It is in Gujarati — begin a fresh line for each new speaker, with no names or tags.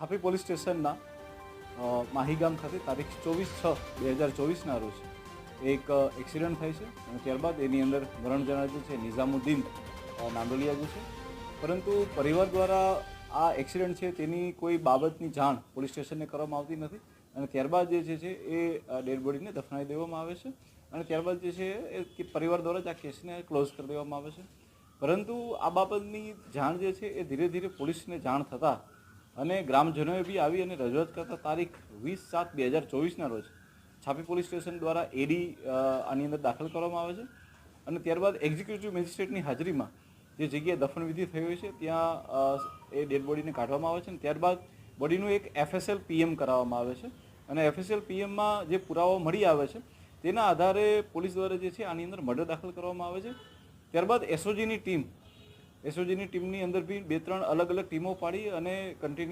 છાપી પોલીસ સ્ટેશનના માહીગામ ખાતે તારીખ 24/6/2024ના રોજ એક એક્સિડન્ટ થાય છે અને ત્યારબાદ એની અંદર મરણ જનાર જે છે નિઝામુદ્દીન નાંદોલિયા જે છે, પરંતુ પરિવાર દ્વારા આ એક્સિડન્ટ છે તેની કોઈ બાબતની જાણ પોલીસ સ્ટેશનને કરવામાં આવતી નથી અને ત્યારબાદ જે છે એ ડેડ બોડીને દફનાવી દેવામાં આવે છે અને ત્યારબાદ જે છે એ પરિવાર દ્વારા જ આ કેસને ક્લોઝ કરી દેવામાં આવે છે. પરંતુ આ બાબતની જાણ જે છે એ ધીરે ધીરે પોલીસને જાણ થતાં અને ગ્રામજનોએ બી આવી અને રજૂઆત કરતા તારીખ 20/7/2024ના રોજ છાપી પોલીસ સ્ટેશન દ્વારા એડી આની અંદર દાખલ કરવામાં આવે છે અને ત્યારબાદ એક્ઝિક્યુટિવ મેજિસ્ટ્રેટની હાજરીમાં જે જગ્યાએ દફનવિધિ થઈ હોય છે ત્યાં એ ડેડ બોડીને કાઢવામાં આવે છે અને ત્યારબાદ બોડીનું એક FSL PM કરાવવામાં આવે છે અને FSL PMમાં જે પુરાવો મળી આવે છે તેના આધારે પોલીસ દ્વારા જે છે આની અંદર મર્ડર દાખલ કરવામાં આવે છે. ત્યારબાદ એસઓજીની ટીમની અંદર બી 2-3 અલગ અલગ ટીમો પાડી અને કન્ટિન્યુ